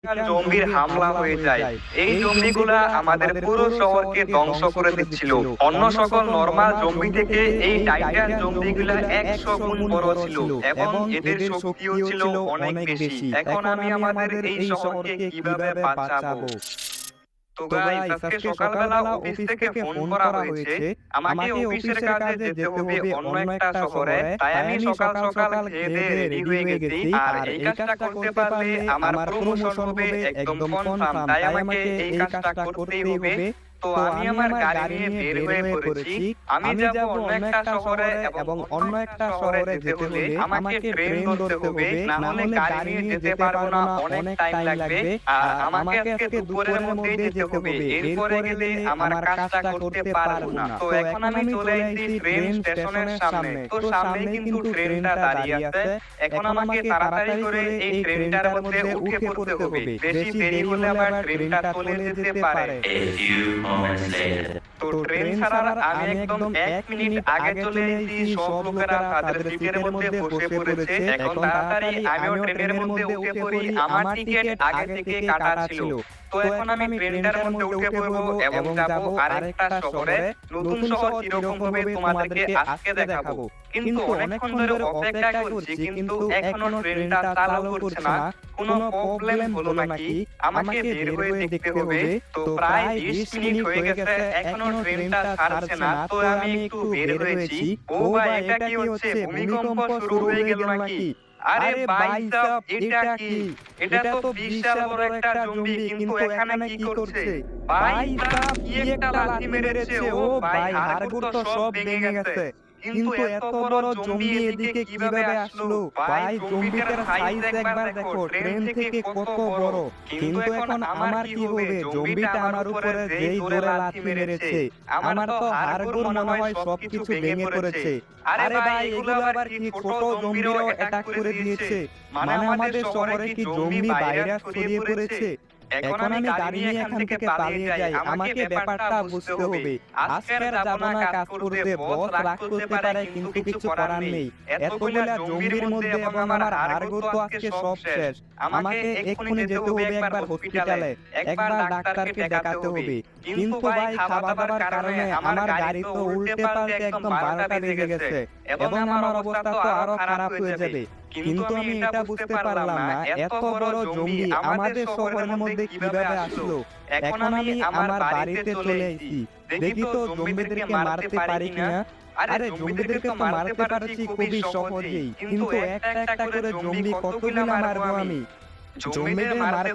জম্বির হামলা হয়ে যায়। এই জম্বিগুলা আমাদের পুরো শহরকে ধ্বংস করে দিচ্ছিল। অন্য সকল নরমাল জম্বি থেকে এই টাইটান জম্বিগুলা ১০০ গুণ বড় ছিল এবং এদের শক্তিও ছিল অনেক বেশি। এখন আমি আমাদের এই শহরকে কিভাবে বাঁচাবো? তো গাইস, আজকে সকালবেলা অফিস থেকে ফোন করা হয়েছে। আমাকে অফিসের কাজে যেতে হবে অন্য একটা শহরে। তাই আমি সকাল সকাল খেয়ে-দেয়ে রেডি হয়ে গেছি। আর এই কাজটা করতে পারলে আমার প্রমোশন হবে একদম কনফার্ম। তাই আমাকে এই কাজটা করতেই হবে। তো আমি আমার গাড়ি নিয়ে বের হয়ে পড়েছি। আমি যাব অন্য একটা শহরে এবং অন্য একটা শহরে যেতে হলে আমাকে ট্রেন ধরতে হবে। না হলে গাড়ি নিয়ে যেতে পারবো না, অনেক টাইম লাগবে। আর আমাকে আজকে দুপুরের মধ্যেই যেতে হবে। এরপরে গেলে আমার কাজটা করতে পারবো না। তো এখন আমি চলে এসেছি ট্রেন স্টেশনের সামনে। তো সামনেই কিন্তু ট্রেনটা দাঁড়িয়ে আছে। এখন আমাকে তাড়াতাড়ি করে এই ট্রেনটার মধ্যে উঠে পড়তে হবে। বেশি দেরি হলে আবার ট্রেনটা চলে যেতে পারে। তো ট্রেন ছাড়ার আমি একদম ১ মিনিট আগে চলে এসেছি। সব লোকেরা তাদের সিটের মধ্যে বসে পড়েছে। এখন তাড়াতাড়ি আমিও ট্রেনের মধ্যে উঠে পড়ি। আমার টিকেট আগে থেকে কাটা ছিল। তো এখন আমি ট্রেনটার মধ্যে উঠে পড়বো এবং যাব আরেকটা শহরে। নতুন শহর কিরকম হবে তোমাদেরকে আজকে দেখাবো। কিন্তু অনেকক্ষণ ধরে অপেক্ষা করছি, কিন্তু এখনো ট্রেনটা চালু করছে না। কোনো প্রবলেম হলো নাকি? আমাকে বের হয়ে দেখতে হবে। তো প্রায় ২০ মিনিট হয়ে গেছে, এখনো ট্রেনটা ছাড়ছে না। তো আমি একটু বের হয়েছি। ও ভাই, এটা কি হচ্ছে? ভূমিকম্প শুরু হয়ে গেল নাকি? আরে ভাই সাব, এটা কি? এটা তো বিশাল বড় একটা জম্বি, কিন্তু এখানে কি করছে? ভাই সাব, কি একটা লাথি মেরেছে! ও ভাই, হাড়গোড় তো সব ভেঙে গেছে। কিন্তু এত বড় জম্বি এদিকে কিভাবে আসলো? ভাই, জম্বিটার সাইজ একবার দেখো, ট্রেন থেকে কত বড়। কিন্তু এখন আমার কি হবে? জম্বিটা আমার উপরে যেই জোরে লাথি মেরেছে, আমার তো হাড়গোড় মনে হয় সবকিছু ভেঙে পড়েছে। আরে ভাই, এগুলো আবার কি? ছোট জম্বিরও অ্যাটাক করে দিয়েছে? মানে আমাদের শহরে কি জম্বি ভাইরাস ছড়িয়ে পড়েছে? এখন আমি গাড়ি নিয়ে এখান থেকে পালিয়ে যাই। আমাকে ব্যাপারটা বুঝতে হবে। আজকের যাব না কাজ করতে। বস রাগ করতে পারে, কিন্তু কিছু করার নেই। এতগুলা জম্বির মধ্যে এবং আমার হাড়গোড় তো আজকে সব শেষ। আমাকে এক্ষুনি যেতে হবে একবার হসপিটালে। একবার ডাক্তারকে দেখাতে হবে। কিন্তু ভাই, খাওয়া-দাওয়ার কারণে আমার গাড়ি তো উল্টে পাল্টে একদম ১২টা বেজে গেছে এবং আমার অবস্থা তো আরো খারাপ হয়ে যাবে। কিন্তু আমি এটা বুঝতে পারলাম না, এত বড় জম্বি আমাদের শহরের মধ্যে কিভাবে আসলো? এখন আমি আমার বাড়িতে চলে এসেছি। দেখি তো জম্বিদেরকে মারতে পারি কিনা। আরে, জম্বিদেরকে তো মারতে পারছি খুবই সহজেই, কিন্তু একটা একটা করে জম্বি কতগুলা মারবো আমি? জম্বিদের মারতে